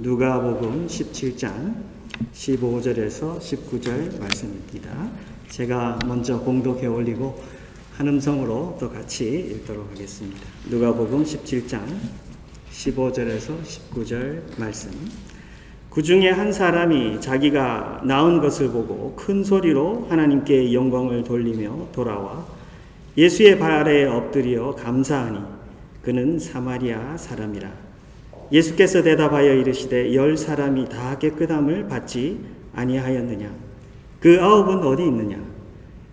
누가복음 17장 15절에서 19절 말씀입니다. 제가 먼저 공독해 올리고 한 음성으로 또 같이 읽도록 하겠습니다. 누가복음 17장 15절에서 19절 말씀. 그 중에 한 사람이 자기가 낳은 것을 보고 큰 소리로 하나님께 영광을 돌리며 돌아와 예수의 발 아래에 엎드려 감사하니 그는 사마리아 사람이라. 예수께서 대답하여 이르시되 10사람이 다 깨끗함을 받지 아니하였느냐? 그 9은 어디 있느냐?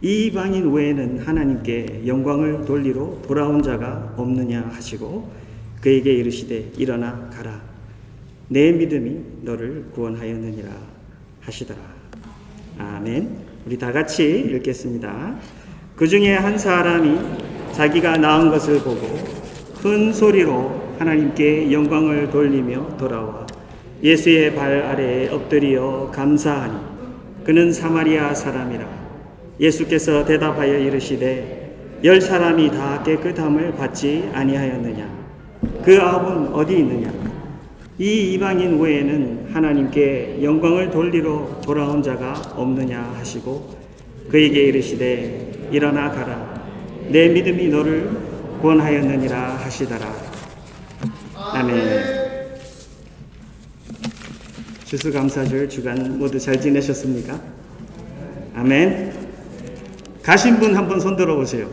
이 이방인 외에는 하나님께 영광을 돌리러 돌아온 자가 없느냐 하시고 그에게 이르시되 일어나 가라. 내 믿음이 너를 구원하였느니라 하시더라. 아멘. 우리 다 같이 읽겠습니다. 그 중에 한 사람이 자기가 낳은 것을 보고 큰 소리로 하나님께 영광을 돌리며 돌아와 예수의 발 아래에 엎드려 감사하니 그는 사마리아 사람이라. 예수께서 대답하여 이르시되 10사람이 다 깨끗함을 받지 아니하였느냐? 그 9은 어디 있느냐? 이 이방인 외에는 하나님께 영광을 돌리러 돌아온 자가 없느냐 하시고 그에게 이르시되 일어나 가라. 내 믿음이 너를 구원하였느니라 하시더라. 아멘. 추수감사절 주간 모두 잘 지내셨습니까? 아멘. 가신 분 한번 손 들어보세요.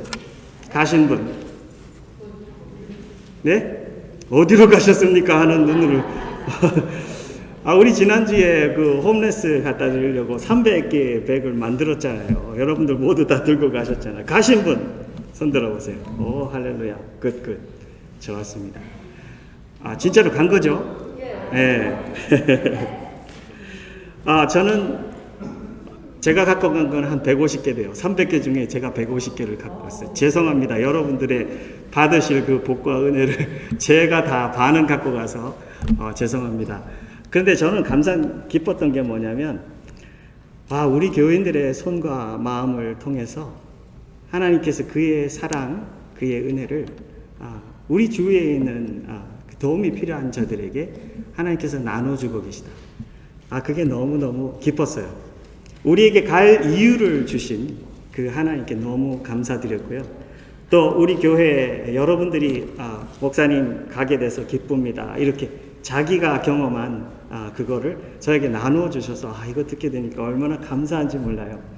가신 분. 네? 어디로 가셨습니까? 하는 눈으로. 우리 지난주에 그 홈레스 갖다 드리려고 300개 백을 만들었잖아요. 여러분들 모두 다 들고 가셨잖아요. 가신 분 손 들어보세요. 오, 할렐루야. 굿. 좋았습니다. 진짜로 간 거죠? 네. 저는 제가 갖고 간 건 한 150개 돼요. 300개 중에 제가 150개를 갖고 왔어요. 죄송합니다. 여러분들의 받으실 그 복과 은혜를 제가 다 반은 갖고 가서 죄송합니다. 그런데 저는 기뻤던 게 뭐냐면 우리 교인들의 손과 마음을 통해서 하나님께서 그의 사랑, 그의 은혜를 우리 주위에 있는 도움이 필요한 자들에게 하나님께서 나눠주고 계시다. 그게 너무너무 기뻤어요. 우리에게 갈 이유를 주신 그 하나님께 너무 감사드렸고요. 또 우리 교회 여러분들이 목사님 가게 돼서 기쁩니다. 이렇게 자기가 경험한 그거를 저에게 나누어 주셔서 이거 듣게 되니까 얼마나 감사한지 몰라요.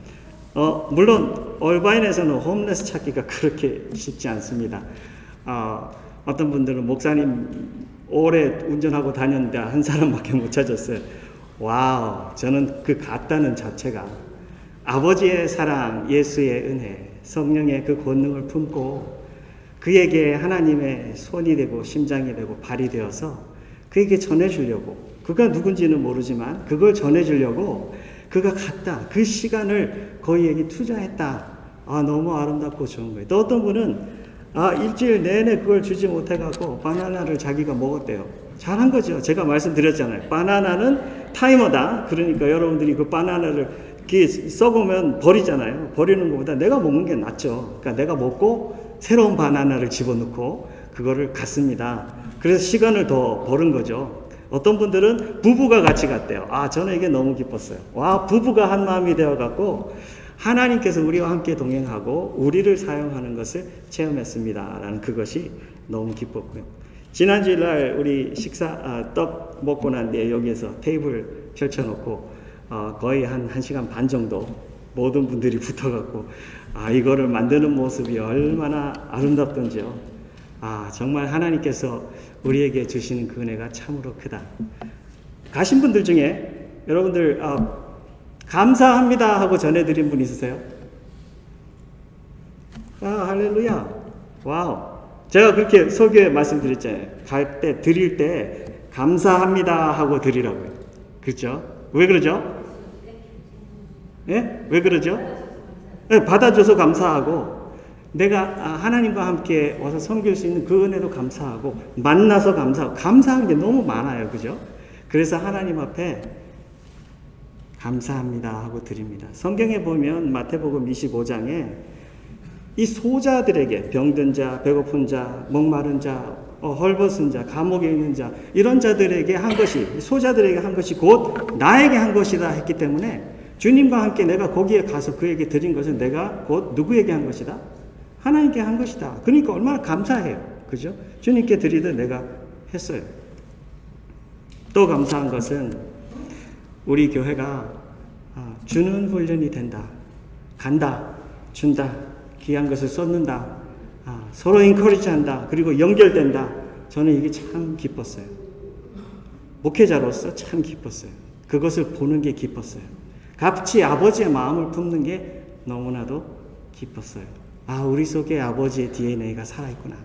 물론 얼바인에서는 홈레스 찾기가 그렇게 쉽지 않습니다. 어떤 분들은 목사님 오래 운전하고 다녔는데 한 사람밖에 못 찾았어요. 와우, 저는 그 갔다는 자체가 아버지의 사랑, 예수의 은혜, 성령의 그 권능을 품고 그에게 하나님의 손이 되고 심장이 되고 발이 되어서 그에게 전해주려고, 그가 누군지는 모르지만 그걸 전해주려고 그가 갔다. 그 시간을 거기에게 투자했다. 너무 아름답고 좋은 거예요. 또 어떤 분은 일주일 내내 그걸 주지 못해갖고 바나나를 자기가 먹었대요. 잘한 거죠. 제가 말씀드렸잖아요. 바나나는 타이머다. 그러니까 여러분들이 그 바나나를 썩으면 버리잖아요. 버리는 것보다 내가 먹는 게 낫죠. 그러니까 내가 먹고 새로운 바나나를 집어넣고 그거를 갔습니다. 그래서 시간을 더 버는 거죠. 어떤 분들은 부부가 같이 갔대요. 저는 이게 너무 기뻤어요. 부부가 한 마음이 되어갖고 하나님께서 우리와 함께 동행하고 우리를 사용하는 것을 체험했습니다. 라는 그것이 너무 기뻤고요. 지난주일날 우리 떡 먹고 난 뒤에 여기에서 테이블 펼쳐놓고 거의 한 1시간 반 정도 모든 분들이 붙어갖고 이거를 만드는 모습이 얼마나 아름답던지요. 정말 하나님께서 우리에게 주시는 그 은혜가 참으로 크다. 가신 분들 중에 여러분들 감사합니다 하고 전해드린 분 있으세요? 할렐루야. 와우. 제가 그렇게 설교에 말씀드렸잖아요. 갈 때, 드릴 때 감사합니다 하고 드리라고요. 그렇죠? 왜 그러죠? 예? 왜 그러죠? 받아줘서 감사하고 내가 하나님과 함께 와서 섬길 수 있는 그 은혜도 감사하고 만나서 감사하고 감사한 게 너무 많아요. 그죠? 그래서 하나님 앞에 감사합니다 하고 드립니다. 성경에 보면 마태복음 25장에 이 소자들에게 병든 자, 배고픈 자, 목마른 자, 헐벗은 자, 감옥에 있는 자, 이런 자들에게 한 것이, 소자들에게 한 것이 곧 나에게 한 것이다 했기 때문에 주님과 함께 내가 거기에 가서 그에게 드린 것은 내가 곧 누구에게 한 것이다? 하나님께 한 것이다. 그러니까 얼마나 감사해요. 그죠? 주님께 드리듯 내가 했어요. 또 감사한 것은 우리 교회가 주는 훈련이 된다. 간다. 준다. 귀한 것을 쏟는다. 서로 인커리지 한다. 그리고 연결된다. 저는 이게 참 기뻤어요. 목회자로서 참 기뻤어요. 그것을 보는 게 기뻤어요. 같이 아버지의 마음을 품는 게 너무나도 기뻤어요. 우리 속에 아버지의 DNA가 살아있구나.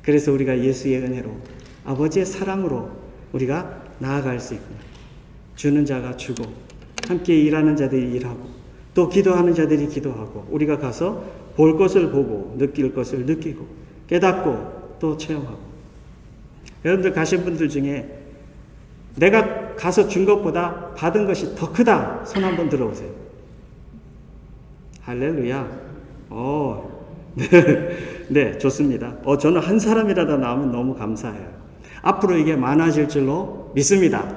그래서 우리가 예수의 은혜로 아버지의 사랑으로 우리가 나아갈 수 있구나. 주는 자가 주고 함께 일하는 자들이 일하고 또 기도하는 자들이 기도하고 우리가 가서 볼 것을 보고 느낄 것을 느끼고 깨닫고 또 체험하고. 여러분들 가신 분들 중에 내가 가서 준 것보다 받은 것이 더 크다. 손 한번 들어보세요. 할렐루야. 네, 좋습니다. 저는 한 사람이라도 나오면 너무 감사해요. 앞으로 이게 많아질 줄로 믿습니다.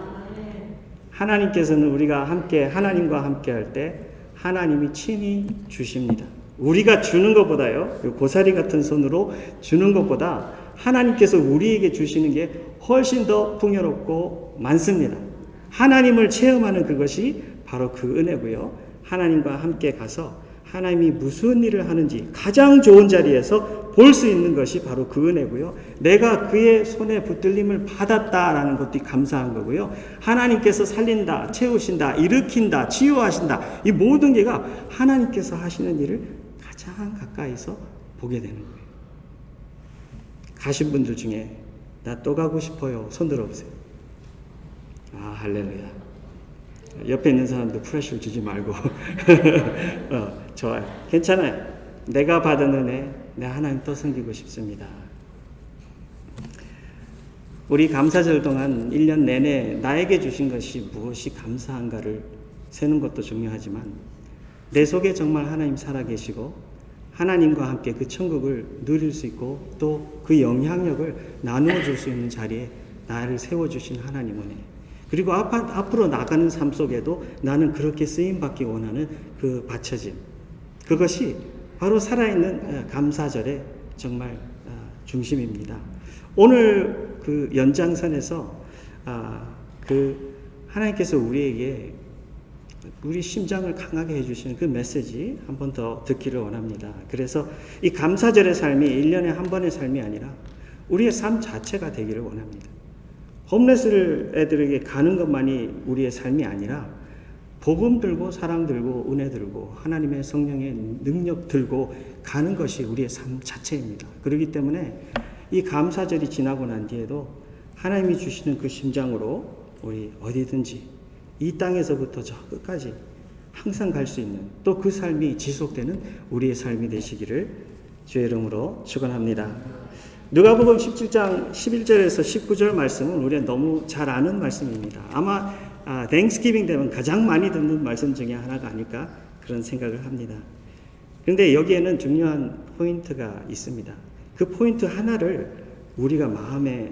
하나님께서는 우리가 함께, 하나님과 함께 할 때 하나님이 친히 주십니다. 우리가 주는 것보다요, 고사리 같은 손으로 주는 것보다 하나님께서 우리에게 주시는 게 훨씬 더 풍요롭고 많습니다. 하나님을 체험하는 그것이 바로 그 은혜고요. 하나님과 함께 가서 하나님이 무슨 일을 하는지 가장 좋은 자리에서 볼 수 있는 것이 바로 그 은혜고요. 내가 그의 손에 붙들림을 받았다라는 것도 감사한 거고요. 하나님께서 살린다, 채우신다, 일으킨다, 치유하신다. 이 모든 게가 하나님께서 하시는 일을 가장 가까이서 보게 되는 거예요. 가신 분들 중에 나 또 가고 싶어요. 손 들어보세요. 할렐루야. 옆에 있는 사람도 프레셔를 주지 말고 좋아요. 괜찮아요. 내가 받은 은혜 내 하나님 또 섬기고 싶습니다. 우리 감사절 동안 1년 내내 나에게 주신 것이 무엇이 감사한가를 세는 것도 중요하지만 내 속에 정말 하나님 살아계시고 하나님과 함께 그 천국을 누릴 수 있고 또 그 영향력을 나누어 줄 수 있는 자리에 나를 세워주신 하나님 은혜, 그리고 앞으로 나가는 삶 속에도 나는 그렇게 쓰임받기 원하는 그 받쳐짐, 그것이 바로 살아있는 감사절의 정말 중심입니다. 오늘 그 연장선에서 그 하나님께서 우리에게 우리 심장을 강하게 해주시는 그 메시지 한 번 더 듣기를 원합니다. 그래서 이 감사절의 삶이 1년에 한 번의 삶이 아니라 우리의 삶 자체가 되기를 원합니다. 홈레스 애들에게 가는 것만이 우리의 삶이 아니라 복음 들고 사랑 들고 은혜 들고 하나님의 성령의 능력 들고 가는 것이 우리의 삶 자체입니다. 그렇기 때문에 이 감사절이 지나고 난 뒤에도 하나님이 주시는 그 심장으로 우리 어디든지 이 땅에서부터 저 끝까지 항상 갈 수 있는 또 그 삶이 지속되는 우리의 삶이 되시기를 주의 이름으로 축원합니다. 누가복음 17장 11절에서 19절 말씀은 우리가 너무 잘 아는 말씀입니다. 아마 땡스기빙 되면 가장 많이 듣는 말씀 중에 하나가 아닐까 그런 생각을 합니다. 그런데 여기에는 중요한 포인트가 있습니다. 그 포인트 하나를 우리가 마음에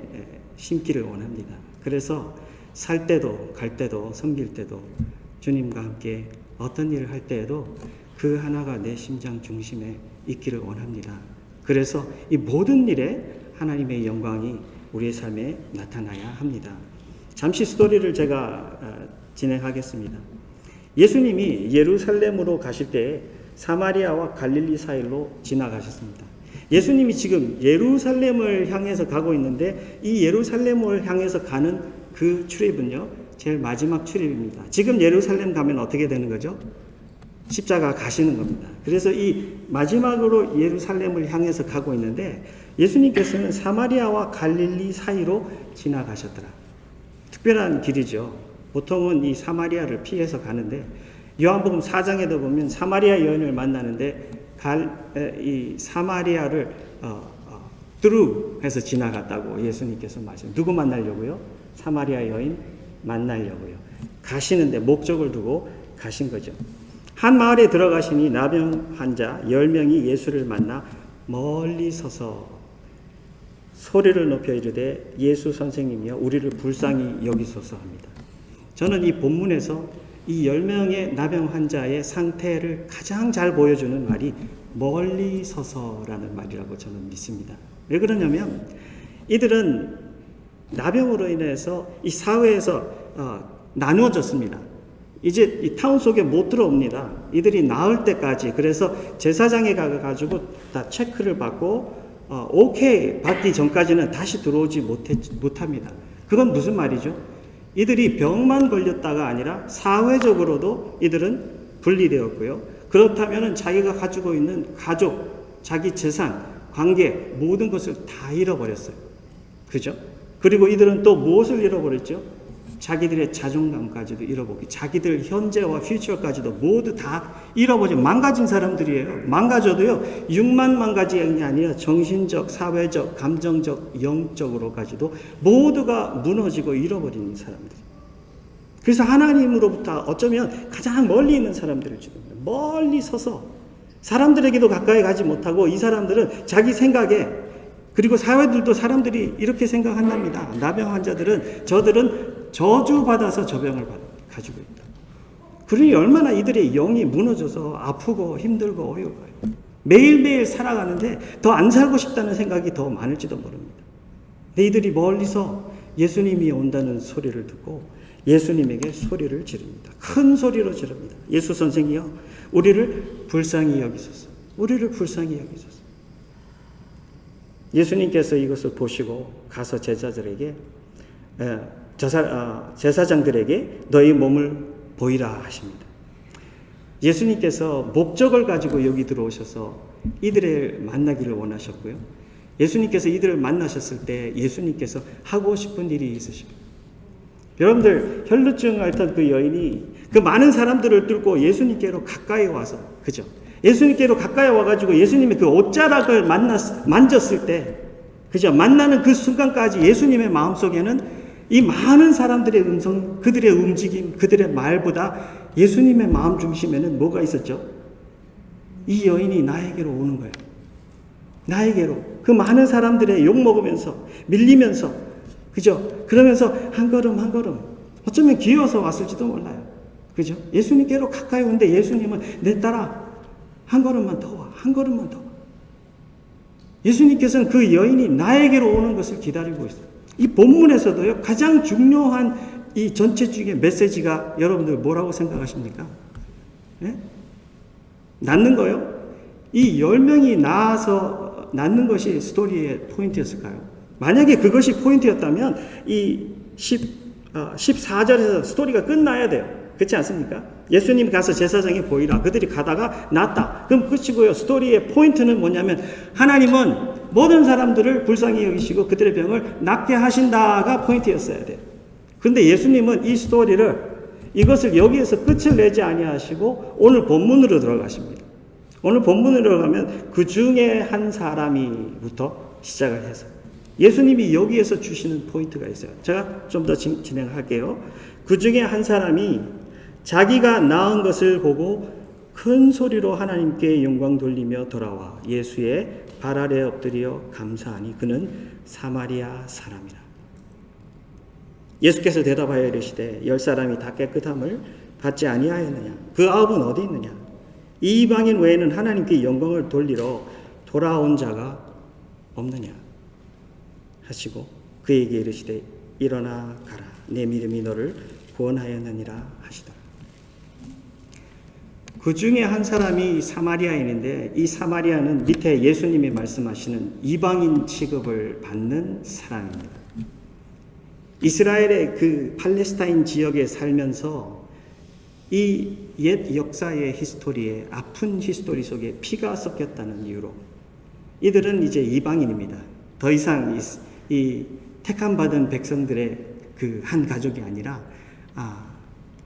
심기를 원합니다. 그래서 살 때도 갈 때도 섬길 때도 주님과 함께 어떤 일을 할 때에도 그 하나가 내 심장 중심에 있기를 원합니다. 그래서 이 모든 일에 하나님의 영광이 우리의 삶에 나타나야 합니다. 잠시 스토리를 제가 진행하겠습니다. 예수님이 예루살렘으로 가실 때 사마리아와 갈릴리 사이로 지나가셨습니다. 예수님이 지금 예루살렘을 향해서 가고 있는데 이 예루살렘을 향해서 가는 그 출입은요, 제일 마지막 출입입니다. 지금 예루살렘 가면 어떻게 되는 거죠? 십자가 가시는 겁니다. 그래서 이 마지막으로 예루살렘을 향해서 가고 있는데 예수님께서는 사마리아와 갈릴리 사이로 지나가셨더라. 특별한 길이죠. 보통은 이 사마리아를 피해서 가는데 요한복음 4장에도 보면 사마리아 여인을 만나는데 이 사마리아를 through 해서 지나갔다고 예수님께서 말씀. 누구 만나려고요? 사마리아 여인 만나려고요. 가시는데 목적을 두고 가신 거죠. 한 마을에 들어가시니 나병 환자 10명이 예수를 만나 멀리 서서 소리를 높여 이르되 예수 선생님이여 우리를 불쌍히 여기소서 합니다. 저는 이 본문에서 이 10명의 나병 환자의 상태를 가장 잘 보여주는 말이 멀리 서서라는 말이라고 저는 믿습니다. 왜 그러냐면 이들은 나병으로 인해서 이 사회에서 나누어졌습니다. 이제 이 타운 속에 못 들어옵니다. 이들이 나을 때까지. 그래서 제사장에 가가지고 다 체크를 받고 오케이 받기 전까지는 다시 들어오지 못합니다. 그건 무슨 말이죠? 이들이 병만 걸렸다가 아니라 사회적으로도 이들은 분리되었고요. 그렇다면 자기가 가지고 있는 가족, 자기 재산, 관계 모든 것을 다 잃어버렸어요. 그죠? 그리고 이들은 또 무엇을 잃어버렸죠? 자기들의 자존감까지도 잃어버리고 자기들 현재와 퓨처까지도 모두 다 잃어버린 망가진 사람들이에요. 망가져도요. 육만 망가진 게 아니라 정신적, 사회적, 감정적, 영적으로까지도 모두가 무너지고 잃어버린 사람들. 그래서 하나님으로부터 어쩌면 가장 멀리 있는 사람들일지도 몰라요. 멀리 서서 사람들에게도 가까이 가지 못하고 이 사람들은 자기 생각에 그리고 사회들도 사람들이 이렇게 생각한답니다. 나병 환자들은 저들은 저주받아서 저 병을 가지고 있다. 그러니 얼마나 이들의 영이 무너져서 아프고 힘들고 어려워요. 매일매일 살아가는데 더 안 살고 싶다는 생각이 더 많을지도 모릅니다. 근데 이들이 멀리서 예수님이 온다는 소리를 듣고 예수님에게 소리를 지릅니다. 큰 소리로 지릅니다. 예수 선생이여 우리를 불쌍히 여기소서. 우리를 불쌍히 여기소서. 예수님께서 이것을 보시고 가서 제자들에게 제사장들에게 너희 몸을 보이라 하십니다. 예수님께서 목적을 가지고 여기 들어오셔서 이들을 만나기를 원하셨고요. 예수님께서 이들을 만나셨을 때 예수님께서 하고 싶은 일이 있으십니다. 여러분들 혈루증 앓던 그 여인이 그 많은 사람들을 뚫고 예수님께로 가까이 와서 그죠? 예수님께로 가까이 와가지고 예수님의 그 옷자락을 만졌을 때 그죠? 만나는 그 순간까지 예수님의 마음속에는 이 많은 사람들의 음성, 그들의 움직임, 그들의 말보다 예수님의 마음 중심에는 뭐가 있었죠? 이 여인이 나에게로 오는 거예요. 나에게로. 그 많은 사람들의 욕먹으면서, 밀리면서, 그죠? 그러면서 한 걸음 한 걸음, 어쩌면 기어서 왔을지도 몰라요. 그죠? 예수님께로 가까이 오는데 예수님은 내 따라 한 걸음만 더 와, 한 걸음만 더 와. 예수님께서는 그 여인이 나에게로 오는 것을 기다리고 있어요. 이 본문에서도요, 가장 중요한 이 전체 중에 메시지가 여러분들 뭐라고 생각하십니까? 예? 낳는 거요? 이 10명이 낳아서 낳는 것이 스토리의 포인트였을까요? 만약에 그것이 포인트였다면 이 14절에서 스토리가 끝나야 돼요. 그렇지 않습니까? 예수님 가서 제사장이 보이라. 그들이 가다가 낫다. 그럼 끝이고요. 스토리의 포인트는 뭐냐면 하나님은 모든 사람들을 불쌍히 여기시고 그들의 병을 낫게 하신다가 포인트였어야 돼요. 그런데 예수님은 이 스토리를 이것을 여기에서 끝을 내지 아니하시고 오늘 본문으로 들어가십니다. 오늘 본문으로 들어가면 그 중에 한 사람이부터 시작을 해서 예수님이 여기에서 주시는 포인트가 있어요. 제가 좀 더 진행할게요. 그 중에 한 사람이 자기가 낳은 것을 보고 큰 소리로 하나님께 영광 돌리며 돌아와 예수의 발 아래 엎드려 감사하니 그는 사마리아 사람이라. 예수께서 대답하여 이르시되 10사람이 다 깨끗함을 받지 아니하였느냐? 그 9은 어디 있느냐? 이 이방인 외에는 하나님께 영광을 돌리러 돌아온 자가 없느냐? 하시고 그에게 이르시되 일어나 가라. 내 믿음이 너를 구원하였느니라 하시더라. 그 중에 한 사람이 사마리아인인데 이 사마리아는 밑에 예수님이 말씀하시는 이방인 취급을 받는 사람입니다. 이스라엘의 그 팔레스타인 지역에 살면서 이 옛 역사의 히스토리에 아픈 히스토리 속에 피가 섞였다는 이유로 이들은 이제 이방인입니다. 더 이상 이 택함 받은 백성들의 그 한 가족이 아니라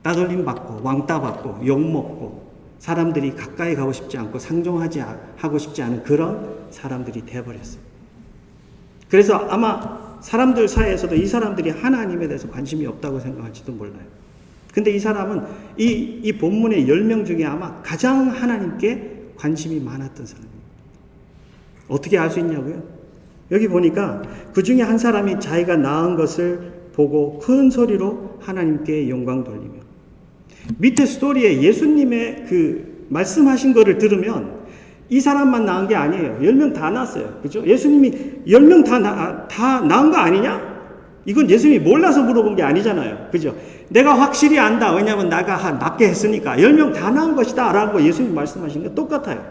따돌림 받고 왕따 받고 욕 먹고 사람들이 가까이 가고 싶지 않고 상종하고 싶지 않은 그런 사람들이 되어버렸어요. 그래서 아마 사람들 사이에서도 이 사람들이 하나님에 대해서 관심이 없다고 생각할지도 몰라요. 근데 이 사람은 이 본문의 10명 중에 아마 가장 하나님께 관심이 많았던 사람입니다. 어떻게 알 수 있냐고요? 여기 보니까 그 중에 한 사람이 자기가 낳은 것을 보고 큰 소리로 하나님께 영광 돌리며, 밑에 스토리에 예수님의 그 말씀하신 거를 들으면 이 사람만 낳은 게 아니에요. 10명 다 낳았어요. 그죠? 예수님이 10명 다 낳은 거 아니냐? 이건 예수님이 몰라서 물어본 게 아니잖아요. 그죠? 내가 확실히 안다. 왜냐하면 내가 낳게 했으니까 10명 다 낳은 것이다 라고 예수님 말씀하신 거 똑같아요.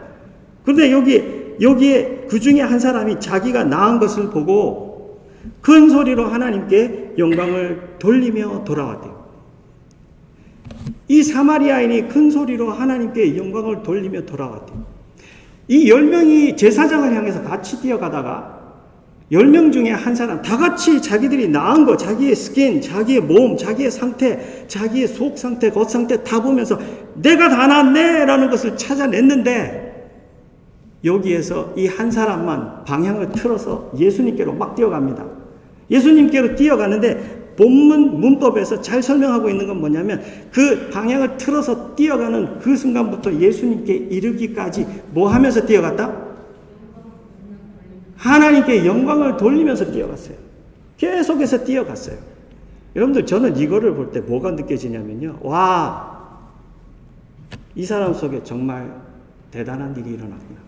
그런데 여기에 그 중에 한 사람이 자기가 낳은 것을 보고 큰 소리로 하나님께 영광을 돌리며 돌아왔대요. 이 사마리아인이 큰 소리로 하나님께 영광을 돌리며 돌아왔대요. 이 10명이 제사장을 향해서 같이 뛰어가다가 10명 중에 한 사람, 다 같이 자기들이 낳은 거, 자기의 스킨, 자기의 몸, 자기의 상태, 자기의 속 상태, 겉 상태 다 보면서 내가 다 낳았네 라는 것을 찾아냈는데, 여기에서 이 한 사람만 방향을 틀어서 예수님께로 막 뛰어갑니다. 예수님께로 뛰어가는데 본문 문법에서 잘 설명하고 있는 건 뭐냐면, 그 방향을 틀어서 뛰어가는 그 순간부터 예수님께 이르기까지 뭐 하면서 뛰어갔다? 하나님께 영광을 돌리면서 뛰어갔어요. 계속해서 뛰어갔어요. 여러분들, 저는 이거를 볼 때 뭐가 느껴지냐면요. 와, 이 사람 속에 정말 대단한 일이 일어났구나.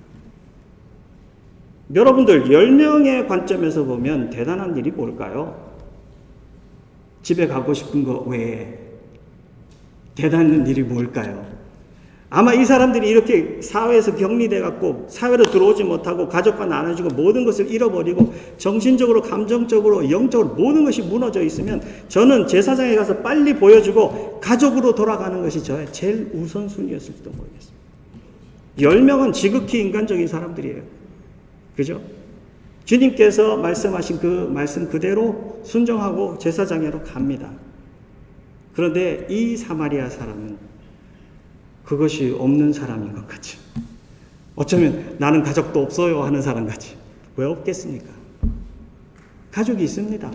여러분들, 10명의 관점에서 보면 대단한 일이 뭘까요? 집에 가고 싶은 거 외에 대단한 일이 뭘까요? 아마 이 사람들이 이렇게 사회에서 격리돼갖고 사회로 들어오지 못하고 가족과 나눠주고 모든 것을 잃어버리고 정신적으로, 감정적으로, 영적으로 모든 것이 무너져 있으면 저는 제사장에 가서 빨리 보여주고 가족으로 돌아가는 것이 저의 제일 우선순위였을지도 모르겠습니다. 10명은 지극히 인간적인 사람들이에요. 그죠? 주님께서 말씀하신 그 말씀 그대로 순종하고 제사장으로 갑니다. 그런데 이 사마리아 사람은 그것이 없는 사람인 것 같이, 어쩌면 나는 가족도 없어요 하는 사람 같이. 왜 없겠습니까? 가족이 있습니다.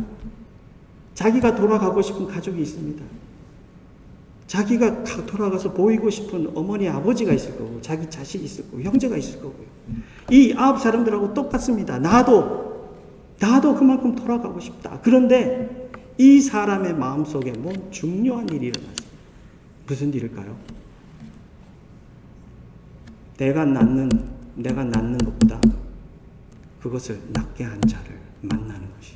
자기가 돌아가고 싶은 가족이 있습니다. 자기가 돌아가서 보이고 싶은 어머니, 아버지가 있을 거고, 자기 자식이 있을 거고, 형제가 있을 거고요. 이 9 사람들하고 똑같습니다. 나도 그만큼 돌아가고 싶다. 그런데 이 사람의 마음속에 뭔 중요한 일이 일어났어요. 무슨 일일까요? 내가 낳는 것보다 그것을 낳게 한 자를 만나는 것이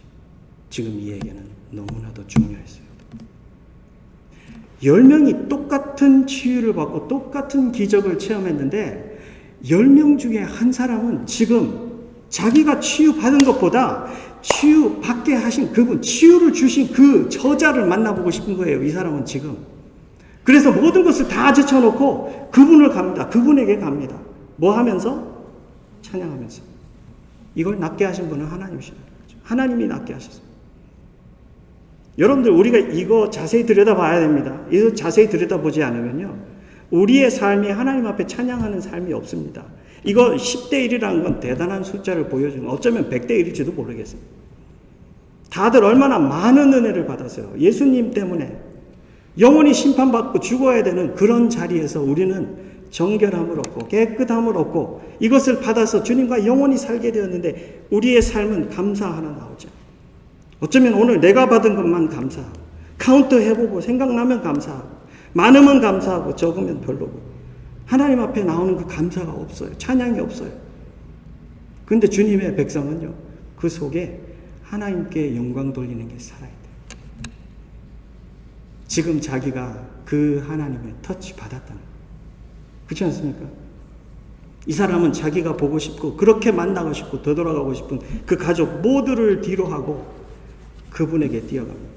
지금 이 얘기는 너무나도 중요했어요. 10명이 똑같은 치유를 받고 똑같은 기적을 체험했는데 10명 중에 한 사람은 지금 자기가 치유받은 것보다 치유받게 하신 그분, 치유를 주신 그 저자를 만나보고 싶은 거예요. 이 사람은 지금. 그래서 모든 것을 다 제쳐놓고 그분을 갑니다. 그분에게 갑니다. 뭐 하면서? 찬양하면서. 이걸 낫게 하신 분은 하나님이시라는 거죠. 하나님이 낫게 하셨습니다. 여러분들, 우리가 이거 자세히 들여다봐야 됩니다. 이거 자세히 들여다보지 않으면요, 우리의 삶이 하나님 앞에 찬양하는 삶이 없습니다. 이거 10대 1이라는 건 대단한 숫자를 보여주는, 어쩌면 100대 1일지도 모르겠습니다. 다들 얼마나 많은 은혜를 받았어요. 예수님 때문에 영원히 심판받고 죽어야 되는 그런 자리에서 우리는 정결함을 얻고 깨끗함을 얻고 이것을 받아서 주님과 영원히 살게 되었는데, 우리의 삶은 감사 하나 나오죠. 어쩌면 오늘 내가 받은 것만 감사하고, 카운트 해보고 생각나면 감사하고, 많으면 감사하고 적으면 별로고, 하나님 앞에 나오는 그 감사가 없어요. 찬양이 없어요. 그런데 주님의 백성은요, 그 속에 하나님께 영광 돌리는 게 살아야 돼요. 지금 자기가 그 하나님의 터치 받았다는 거예요. 그렇지 않습니까? 이 사람은 자기가 보고 싶고 그렇게 만나고 싶고 되돌아가고 싶은 그 가족 모두를 뒤로 하고 그분에게 뛰어갑니다.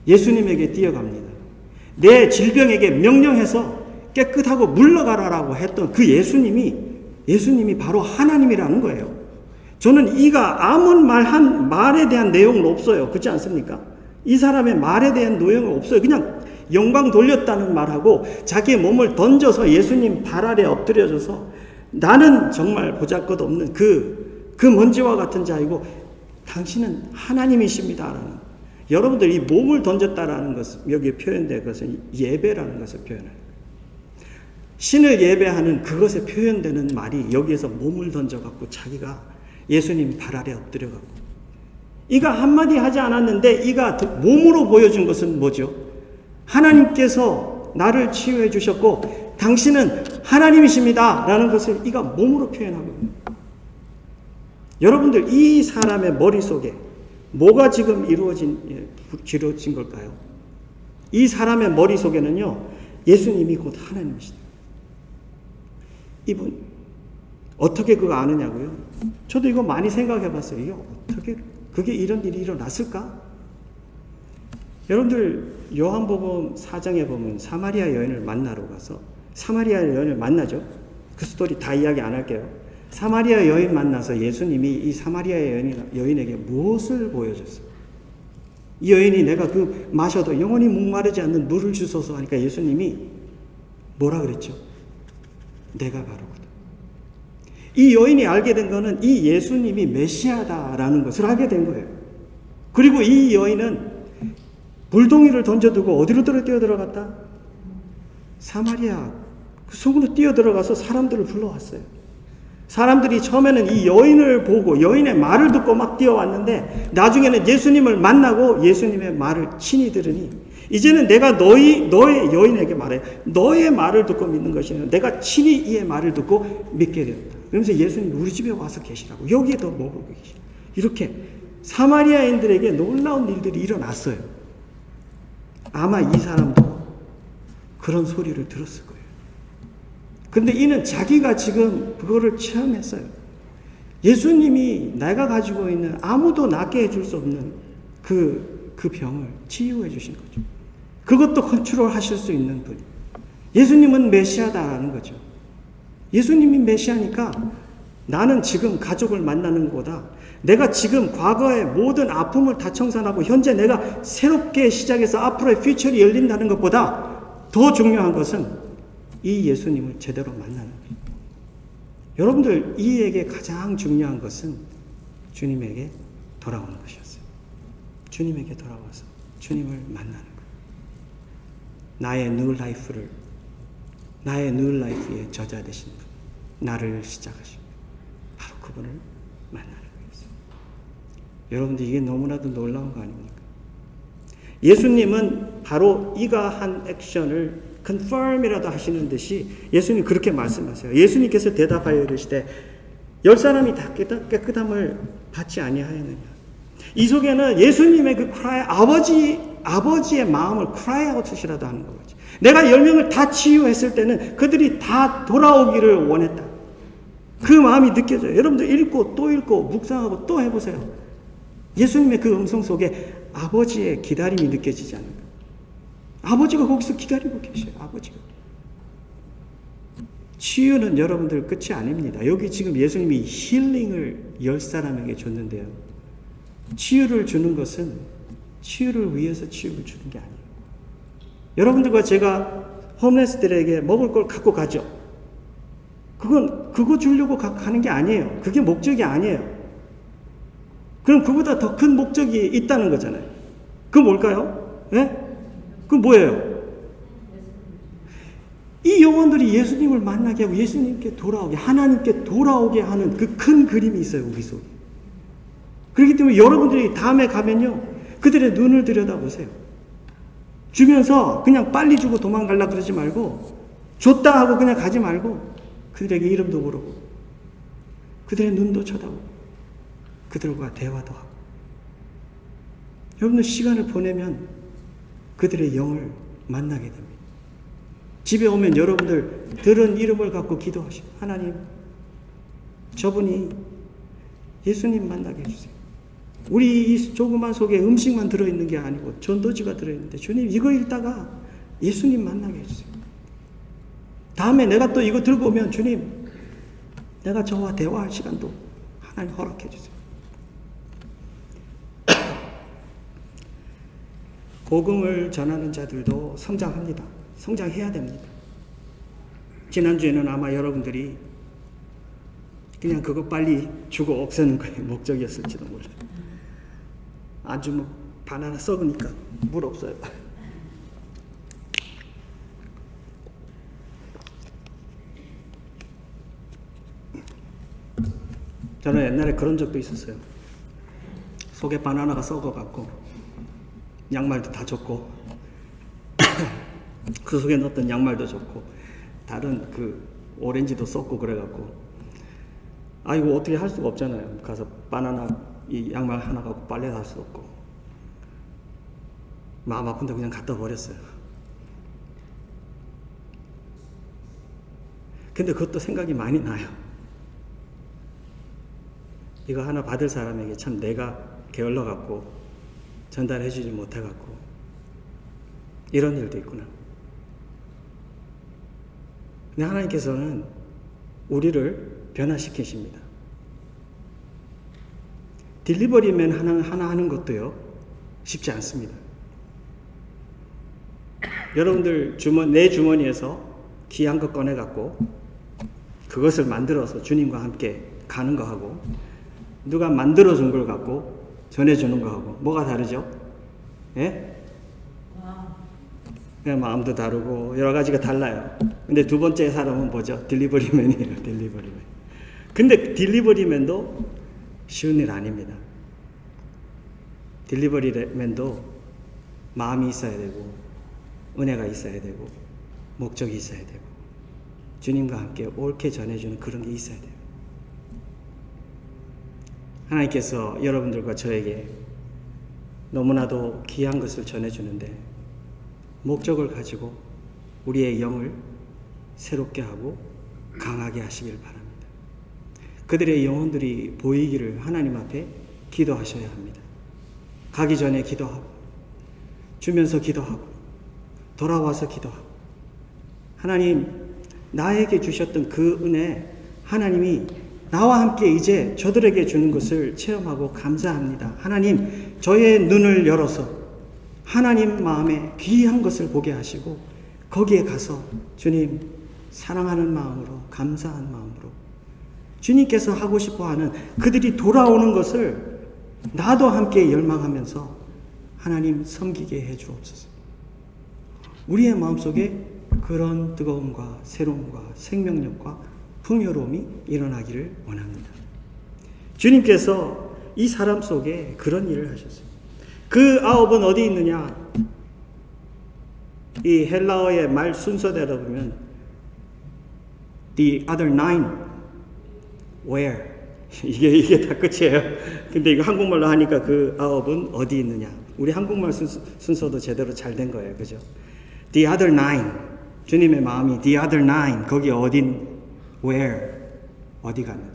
예수님에게 뛰어갑니다. 내 질병에게 명령해서 깨끗하고 물러가라라고 했던 그 예수님이 바로 하나님이라는 거예요. 저는 이가 아무 말에 대한 내용은 없어요. 그렇지 않습니까? 이 사람의 말에 대한 내용은 없어요. 그냥 영광 돌렸다는 말하고 자기의 몸을 던져서 예수님 발 아래 엎드려져서 나는 정말 보잘것없는 그 먼지와 같은 자이고 당신은 하나님이십니다라는, 여러분들 이 몸을 던졌다라는 것은 여기에 표현된 것은 예배라는 것을 표현해요. 신을 예배하는 그것에 표현되는 말이 여기에서 몸을 던져갖고 자기가 예수님 발 아래 엎드려가고, 이가 한마디 하지 않았는데 이가 몸으로 보여준 것은 뭐죠? 하나님께서 나를 치유해 주셨고 당신은 하나님이십니다 라는 것을 이가 몸으로 표현하고 있는 거예요. 여러분들, 이 사람의 머릿속에 뭐가 지금 이루어진 걸까요? 이 사람의 머릿속에는요, 예수님이 곧 하나님이시다. 이분 어떻게 그거 아느냐고요? 저도 이거 많이 생각해 봤어요. 이게 어떻게 그게 이런 일이 일어났을까? 여러분들, 요한복음 4장에 보면 사마리아 여인을 만나러 가서 사마리아 여인을 만나죠. 그 스토리 다 이야기 안 할게요. 사마리아 여인 만나서 예수님이 이 사마리아 여인에게 무엇을 보여줬어요? 이 여인이 내가 그 마셔도 영원히 목마르지 않는 물을 주소서 하니까 예수님이 뭐라 그랬죠? 내가 바로거든. 이 여인이 알게 된 거는 이 예수님이 메시아다라는 것을 알게 된 거예요. 그리고 이 여인은 물동이를 던져두고 어디로 뛰어들어갔다? 사마리아 그 속으로 뛰어들어가서 사람들을 불러왔어요. 사람들이 처음에는 이 여인을 보고 여인의 말을 듣고 막 뛰어왔는데 나중에는 예수님을 만나고 예수님의 말을 친히 들으니 이제는 내가 너의 여인에게 말해 너의 말을 듣고 믿는 것이 아니라 내가 친히 이의 말을 듣고 믿게 되었다. 그러면서 예수님이 우리 집에 와서 계시라고, 여기에 더 머물고 계시라고. 이렇게 사마리아인들에게 놀라운 일들이 일어났어요. 아마 이 사람도 그런 소리를 들었을 거예요. 근데 이는 자기가 지금 그거를 체험했어요. 예수님이 내가 가지고 있는 아무도 낫게 해줄 수 없는 그 병을 치유해 주신 거죠. 그것도 컨트롤 하실 수 있는 분. 예수님은 메시아다라는 거죠. 예수님이 메시아니까 나는 지금 가족을 만나는 것보다 내가 지금 과거의 모든 아픔을 다 청산하고 현재 내가 새롭게 시작해서 앞으로의 퓨처리 열린다는 것보다 더 중요한 것은 이 예수님을 제대로 만나는 거예요. 여러분들, 이에게 가장 중요한 것은 주님에게 돌아오는 것이었어요. 주님에게 돌아와서 주님을 만나는 거예요. 나의 뉴 라이프의 저자 되신 분, 나를 시작하신 분, 바로 그분을 만나는 거였어요. 여러분들, 이게 너무나도 놀라운 거 아닙니까? 예수님은 바로 이가 한 액션을 confirm이라도 하시는 듯이 예수님 그렇게 말씀하세요. 예수님께서 대답하여 이르시되 10사람이 다 깨끗함을 받지 아니하였느냐. 이 속에는 예수님의 그 cry, 아버지의 마음을 cry out이라도 하는 거죠. 내가 10명을 다 치유했을 때는 그들이 다 돌아오기를 원했다. 그 마음이 느껴져요. 여러분들 읽고 또 읽고 묵상하고 또 해보세요. 예수님의 그 음성 속에 아버지의 기다림이 느껴지지 않을까? 아버지가 거기서 기다리고 계셔요. 아버지가. 치유는 여러분들 끝이 아닙니다. 여기 지금 예수님이 힐링을 10사람에게 줬는데요. 치유를 주는 것은 치유를 위해서 치유를 주는 게 아니에요. 여러분들과 제가 홈레스들에게 먹을 걸 갖고 가죠. 그거 주려고 가는 게 아니에요. 그게 목적이 아니에요. 그럼 그보다 더 큰 목적이 있다는 거잖아요. 그 뭘까요? 예? 그 뭐예요? 이 영혼들이 예수님을 만나게 하고 예수님께 돌아오게, 하나님께 돌아오게 하는 그 큰 그림이 있어요, 우리 속에. 그렇기 때문에 여러분들이 다음에 가면요, 그들의 눈을 들여다보세요. 주면서 그냥 빨리 주고 도망가려고 그러지 말고, 줬다 하고 그냥 가지 말고, 그들에게 이름도 물어보고, 그들의 눈도 쳐다보고, 그들과 대화도 하고. 여러분들 시간을 보내면 그들의 영을 만나게 됩니다. 집에 오면 여러분들 들은 이름을 갖고 기도하시고, 하나님, 저분이 예수님 만나게 해주세요. 우리 이 조그만 속에 음식만 들어있는 게 아니고 전도지가 들어있는데, 주님, 이거 읽다가 예수님 만나게 해주세요. 다음에 내가 또 이거 들고 오면, 주님, 내가 저와 대화할 시간도 하나님 허락해 주세요. 복음을 전하는 자들도 성장합니다. 성장해야 됩니다. 지난주에는 아마 여러분들이 그냥 그거 빨리 주고 없애는 거에 목적이었을지도 몰라요. 안 주면 바나나 썩으니까 물 없어요. 저는 옛날에 그런 적도 있었어요. 속에 바나나가 썩어갖고 양말도 다 줬고 그 속에 넣었던 양말도 줬고 다른 그 오렌지도 썩고 그래갖고 이거 어떻게 할 수가 없잖아요. 가서 바나나 이 양말 하나 갖고 빨래도 할 수 없고 마음 아픈데 그냥 갖다 버렸어요. 근데 그것도 생각이 많이 나요. 이거 하나 받을 사람에게 참 내가 게을러 갖고 전달해 주지 못해 갖고 이런 일도 있구나. 근데 하나님께서는 우리를 변화시키십니다. 딜리버리맨 하나 하는 것도요, 쉽지 않습니다. 여러분들 내 주머니에서 귀한 거 꺼내 갖고 그것을 만들어서 주님과 함께 가는 거 하고 누가 만들어 준 걸 갖고 전해 주는 거 하고 뭐가 다르죠? 예? 마음도 다르고 여러 가지가 달라요. 근데 두 번째 사람은 뭐죠? 딜리버리맨이에요. 딜리버리맨. 근데 딜리버리맨도 쉬운 일 아닙니다. 딜리버리맨도 마음이 있어야 되고 은혜가 있어야 되고 목적이 있어야 되고 주님과 함께 옳게 전해주는 그런 게 있어야 돼요. 하나님께서 여러분들과 저에게 너무나도 귀한 것을 전해주는데 목적을 가지고 우리의 영을 새롭게 하고 강하게 하시길 바랍니다. 그들의 영혼들이 보이기를 하나님 앞에 기도하셔야 합니다. 가기 전에 기도하고 주면서 기도하고 돌아와서 기도하고 하나님 나에게 주셨던 그 은혜 하나님이 나와 함께 이제 저들에게 주는 것을 체험하고 감사합니다. 하나님 저의 눈을 열어서 하나님 마음에 귀한 것을 보게 하시고 거기에 가서 주님 사랑하는 마음으로 감사한 마음으로 주님께서 하고 싶어하는 그들이 돌아오는 것을 나도 함께 열망하면서 하나님 섬기게 해 주옵소서. 우리의 마음속에 그런 뜨거움과 새로움과 생명력과 풍요로움이 일어나기를 원합니다. 주님께서 이 사람 속에 그런 일을 하셨어요. 그 9은 어디 있느냐? 이 헬라어의 말 순서대로 보면 the other 9 where 이게 다 끝이에요. 근데 이거 한국말로 하니까 그 9은 어디 있느냐? 우리 한국말 순서도 제대로 잘 된 거예요. 그죠? the other 9 주님의 마음이 the other 9 거기 어딘 where 어디 갔느냐?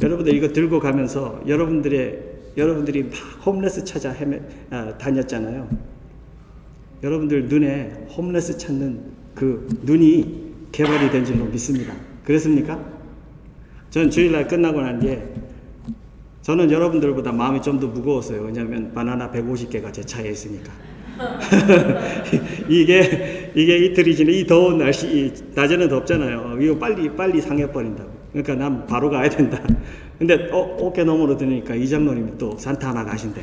여러분들 이거 들고 가면서 여러분들이 막 홈레스 찾아 다녔잖아요. 여러분들 눈에 홈레스 찾는 그 눈이 개발이 된 줄로 믿습니다. 그렇습니까? 전 주일날 끝나고 난 뒤에 저는 여러분들보다 마음이 좀 더 무거웠어요. 왜냐하면 바나나 150개가 제 차에 있으니까. 이게 이틀이 지나 이 더운 날씨, 낮에는 덥잖아요. 이거 빨리 상해버린다고. 그러니까 난 바로 가야 된다. 근데 어깨 너머로 드니까 이 장로님이 또 산타하나 가신대.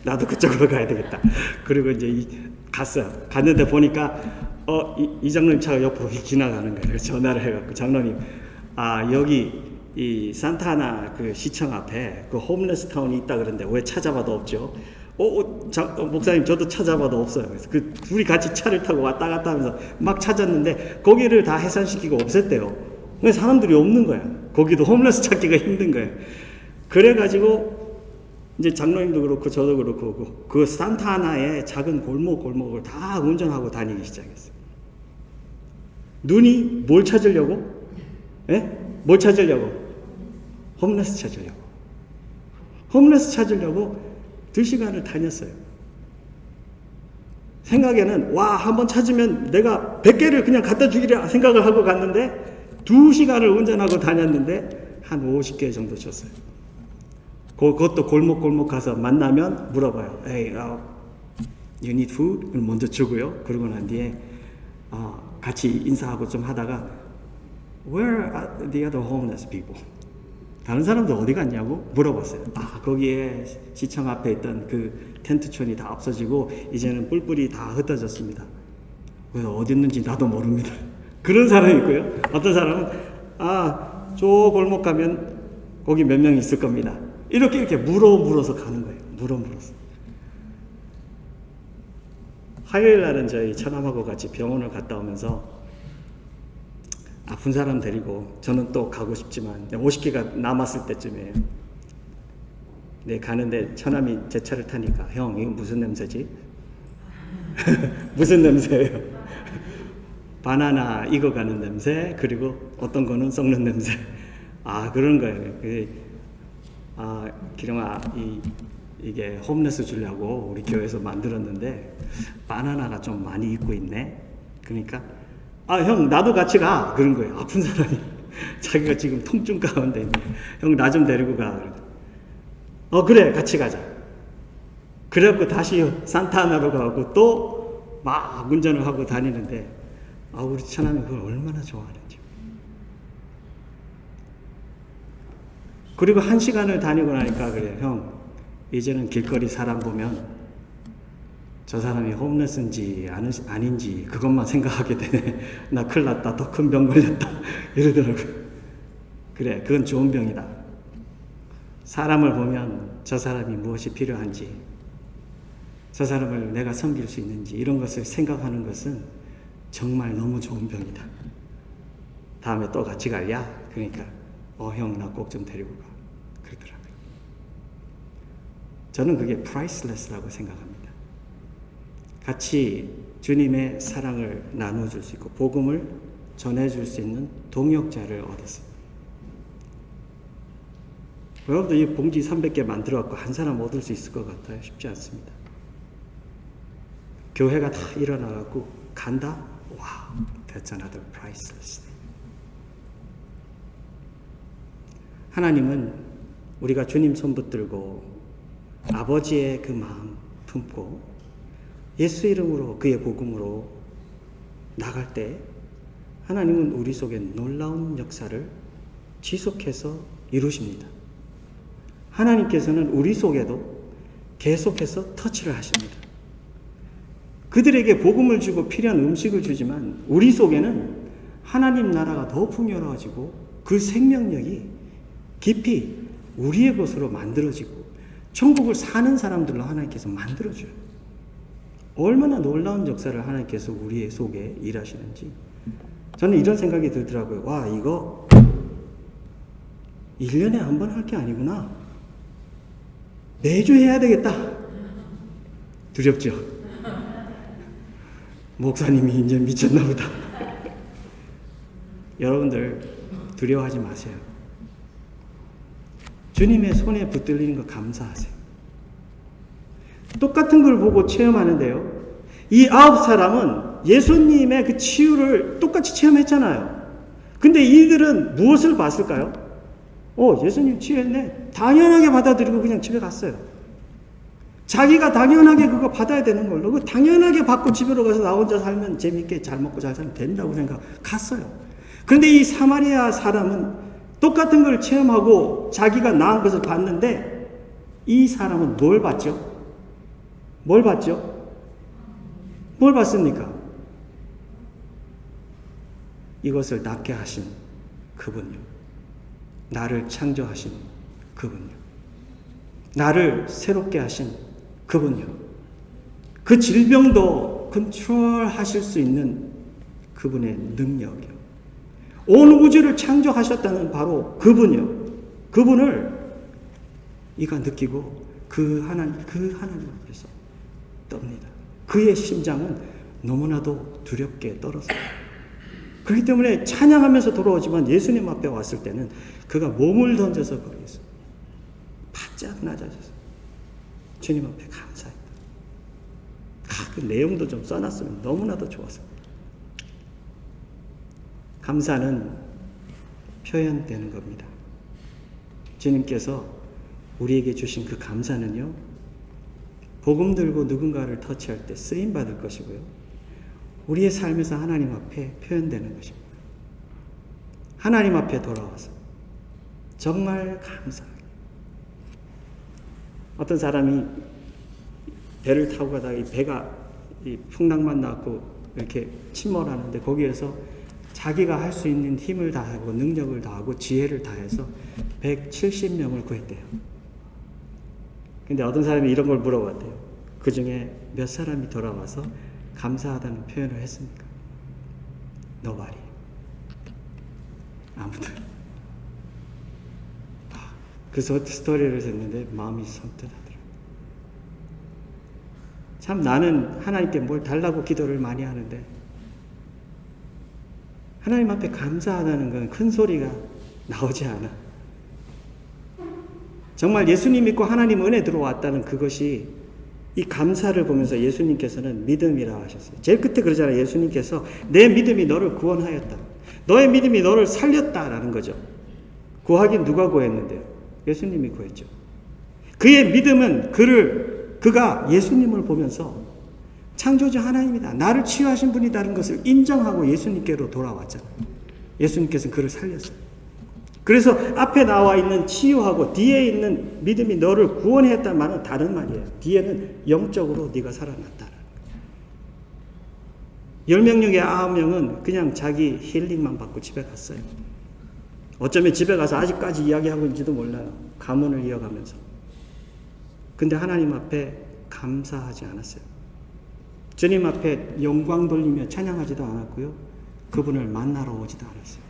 나도 그쪽으로 가야 되겠다. 그리고 이제 갔어요. 갔는데 보니까 이 장로님 차가 옆으로 지나가는 거예요. 전화를 해갖고 장로님, 여기 이 산타하나 그 시청 앞에 그 홈레스 타운이 있다 그러는데 왜 찾아봐도 없죠? 목사님 저도 찾아봐도 없어요. 그래서 그 둘이 같이 차를 타고 왔다 갔다 하면서 막 찾았는데 거기를 다 해산시키고 없앴대요. 그래서 사람들이 없는 거야. 거기도 홈레스 찾기가 힘든 거예요. 그래가지고 이제 장로님도 그렇고 저도 그렇고 그 산타하나의 작은 골목을 다 운전하고 다니기 시작했어요. 눈이 뭘 찾으려고? 예? 뭘 찾으려고? 홈레스 찾으려고. 홈레스 찾으려고 2시간을 다녔어요. 생각에는 한번 찾으면 내가 100개를 그냥 갖다 주기라 생각을 하고 갔는데 2시간을 운전하고 다녔는데 한 50개 정도 줬어요. 그것도 골목 가서 만나면 물어봐요. Hey, you need food? 먼저 주고요. 그러고 난 뒤에 같이 인사하고 좀 하다가 Where are the other homeless people? 다른 사람들 어디 갔냐고 물어봤어요. 거기에 시청 앞에 있던 그 텐트촌이 다 없어지고 이제는 뿔뿔이 다 흩어졌습니다. 그래서 어디 있는지 나도 모릅니다. 그런 사람이 있고요. 어떤 사람은 저 골목 가면 거기 몇 명 있을 겁니다. 이렇게 물어서 가는 거예요. 물어서. 화요일 날은 저희 처남하고 같이 병원을 갔다 오면서 아픈 사람 데리고 저는 또 가고 싶지만 50개가 남았을 때쯤이에요. 네, 가는데 처남이 제 차를 타니까 형 이거 무슨 냄새지? 무슨 냄새예요? 바나나 익어가는 냄새, 그리고 어떤 거는 썩는 냄새. 그런 거예요. 기령아, 이게 홈레스 주려고 우리 교회에서 만들었는데 바나나가 좀 많이 익고 있네. 그러니까 형 나도 같이 가. 그런 거예요. 아픈 사람이 자기가 지금 통증 가운데 있는데 형 나 좀 데리고 가. 그래 같이 가자. 그래갖고 다시 산타하나로 가고 또 막 운전을 하고 다니는데 우리 처남이 그걸 얼마나 좋아하는지. 그리고 1시간을 다니고 나니까 그래 형 이제는 길거리 사람 보면 저 사람이 홈레스인지 아닌지 그것만 생각하게 되네. 나 큰일 났다. 더 큰 병 걸렸다. 이러더라고요. 그래 그건 좋은 병이다. 사람을 보면 저 사람이 무엇이 필요한지, 저 사람을 내가 섬길 수 있는지 이런 것을 생각하는 것은 정말 너무 좋은 병이다. 다음에 또 같이 갈냐? 그러니까 형 나 꼭 좀 데리고 가. 그러더라고요. 저는 그게 priceless라고 생각합니다. 같이 주님의 사랑을 나눠줄 수 있고 복음을 전해줄 수 있는 동역자를 얻었습니다. 여러분들 이 봉지 300개 만들어갖고 한 사람 얻을 수 있을 것 같아요? 쉽지 않습니다. 교회가 다 일어나갖고 간다? 와, that's another priceless thing. 하나님은 우리가 주님 손 붙들고 아버지의 그 마음 품고 예수 이름으로 그의 복음으로 나갈 때 하나님은 우리 속에 놀라운 역사를 지속해서 이루십니다. 하나님께서는 우리 속에도 계속해서 터치를 하십니다. 그들에게 복음을 주고 필요한 음식을 주지만 우리 속에는 하나님 나라가 더 풍요로워지고 그 생명력이 깊이 우리의 것으로 만들어지고 천국을 사는 사람들로 하나님께서 만들어줘요. 얼마나 놀라운 역사를 하나님께서 우리의 속에 일하시는지 저는 이런 생각이 들더라고요. 와, 이거 1년에 한 번 할 게 아니구나. 매주 해야 되겠다. 두렵죠? 목사님이 이제 미쳤나 보다. 여러분들 두려워하지 마세요. 주님의 손에 붙들리는 거 감사하세요. 똑같은 걸 보고 체험하는데요. 이 9사람은 예수님의 그 치유를 똑같이 체험했잖아요. 근데 이들은 무엇을 봤을까요? 예수님 치유했네. 당연하게 받아들이고 그냥 집에 갔어요. 자기가 당연하게 그거 받아야 되는 걸로 그 당연하게 받고 집으로 가서 나 혼자 살면 재밌게 잘 먹고 잘 살면 된다고 생각 갔어요. 그런데 이 사마리아 사람은 똑같은 걸 체험하고 자기가 나은 것을 봤는데 이 사람은 뭘 봤죠? 뭘 봤죠? 뭘 봤습니까? 이것을 낫게 하신 그분요. 나를 창조하신 그분요. 나를 새롭게 하신 그분요. 그 질병도 컨트롤하실 수 있는 그분의 능력이요. 온 우주를 창조하셨다는 바로 그분요. 그분을 이가 느끼고 그 하나님 앞에서 떱니다. 그의 심장은 너무나도 두렵게 떨었어요. 그렇기 때문에 찬양하면서 돌아오지만 예수님 앞에 왔을 때는 그가 몸을 던져서 거기 있어요. 바짝 낮아져서 주님 앞에 감사했다. 그 내용도 좀 써놨으면 너무나도 좋았습니다. 감사는 표현되는 겁니다. 주님께서 우리에게 주신 그 감사는요, 복음 들고 누군가를 터치할 때 쓰임 받을 것이고요, 우리의 삶에서 하나님 앞에 표현되는 것입니다. 하나님 앞에 돌아와서 정말 감사하게. 어떤 사람이 배를 타고 가다가 이 배가 이 풍랑만 났고 이렇게 침몰하는데 거기에서 자기가 할 수 있는 힘을 다하고 능력을 다하고 지혜를 다해서 170명을 구했대요. 근데 어떤 사람이 이런 걸 물어봤대요. 그 중에 몇 사람이 돌아와서 감사하다는 표현을 했습니까? Nobody. 아무도. 그 스토리를 듣는데 마음이 섬뜩하더라고요. 참 나는 하나님께 뭘 달라고 기도를 많이 하는데 하나님 앞에 감사하다는 건 큰 소리가 나오지 않아. 정말 예수님 믿고 하나님 은혜 들어왔다는 그것이 이 감사를 보면서 예수님께서는 믿음이라 하셨어요. 제일 끝에 그러잖아요. 예수님께서 내 믿음이 너를 구원하였다. 너의 믿음이 너를 살렸다라는 거죠. 구하긴 누가 구했는데요? 예수님이 구했죠. 그의 믿음은 그가 예수님을 보면서 창조주 하나님이다. 나를 치유하신 분이다는 것을 인정하고 예수님께로 돌아왔잖아요. 예수님께서는 그를 살렸어요. 그래서 앞에 나와 있는 치유하고 뒤에 있는 믿음이 너를 구원했다는 말은 다른 말이에요. 뒤에는 영적으로 네가 살아났다는 거예요. 10명 중에 9명은 그냥 자기 힐링만 받고 집에 갔어요. 어쩌면 집에 가서 아직까지 이야기하고 있는지도 몰라요. 가문을 이어가면서. 근데 하나님 앞에 감사하지 않았어요. 주님 앞에 영광 돌리며 찬양하지도 않았고요. 그분을 만나러 오지도 않았어요.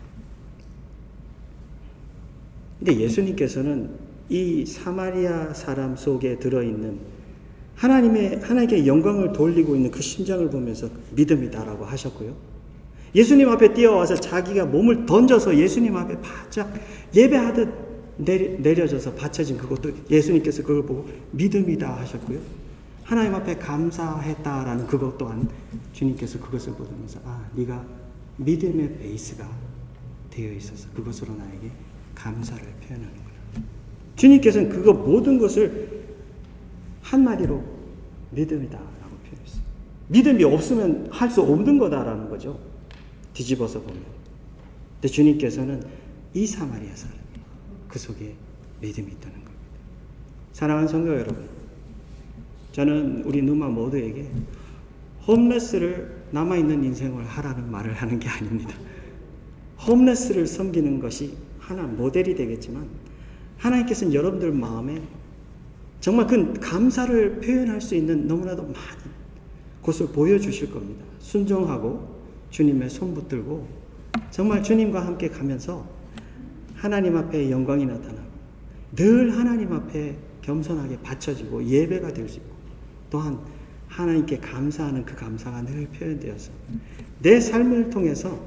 근데 예수님께서는 이 사마리아 사람 속에 들어있는 하나님께 영광을 돌리고 있는 그 심정을 보면서 믿음이다라고 하셨고요. 예수님 앞에 뛰어와서 자기가 몸을 던져서 예수님 앞에 바짝 예배하듯 내려져서 바쳐진 그것도 예수님께서 그걸 보고 믿음이다 하셨고요. 하나님 앞에 감사했다라는 그것 또한 주님께서 그것을 보면서 네가 믿음의 베이스가 되어 있어서 그것으로 나에게 감사를 표현하는구나. 주님께서는 그거 모든 것을 한마디로 믿음이다라고 표현했어요. 믿음이 없으면 할 수 없는 거다라는 거죠. 뒤집어서 보면. 근데 주님께서는 이 사마리아 사람 그 속에 믿음이 있다는 겁니다. 사랑하는 성도 여러분, 저는 우리 누마 모두에게 홈레스를 남아있는 인생을 하라는 말을 하는 게 아닙니다. 홈레스를 섬기는 것이 하나 모델이 되겠지만 하나님께서는 여러분들 마음에 정말 그 감사를 표현할 수 있는 너무나도 많은 곳을 보여주실 겁니다. 순종하고 주님의 손 붙들고 정말 주님과 함께 가면서 하나님 앞에 영광이 나타나고 늘 하나님 앞에 겸손하게 바쳐지고 예배가 될 수 있고 또한 하나님께 감사하는 그 감사가 늘 표현되어서 내 삶을 통해서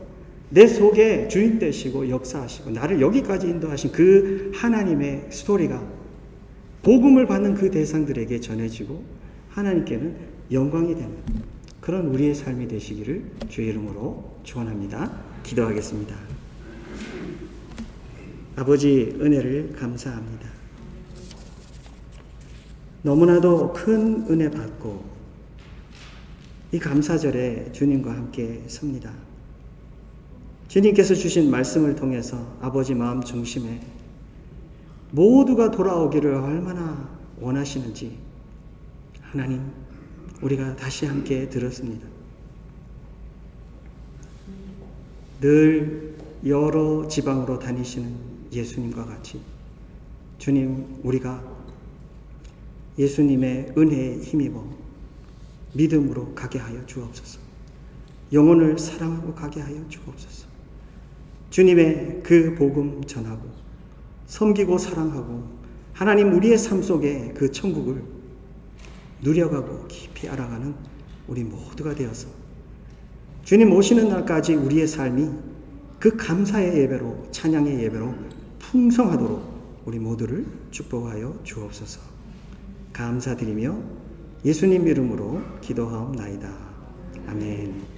내 속에 주인 되시고 역사하시고 나를 여기까지 인도하신 그 하나님의 스토리가 복음을 받는 그 대상들에게 전해지고 하나님께는 영광이 되는 그런 우리의 삶이 되시기를 주의 이름으로 축원합니다. 기도하겠습니다. 아버지 은혜를 감사합니다. 너무나도 큰 은혜 받고 이 감사절에 주님과 함께 섭니다. 주님께서 주신 말씀을 통해서 아버지 마음 중심에 모두가 돌아오기를 얼마나 원하시는지 하나님 우리가 다시 함께 들었습니다. 늘 여러 지방으로 다니시는 예수님과 같이 주님 우리가 예수님의 은혜에 힘입어 믿음으로 가게 하여 주옵소서. 영혼을 사랑하고 가게 하여 주옵소서. 주님의 그 복음 전하고 섬기고 사랑하고 하나님 우리의 삶 속에 그 천국을 누려가고 깊이 알아가는 우리 모두가 되어서 주님 오시는 날까지 우리의 삶이 그 감사의 예배로 찬양의 예배로 풍성하도록 우리 모두를 축복하여 주옵소서. 감사드리며 예수님 이름으로 기도하옵나이다. 아멘.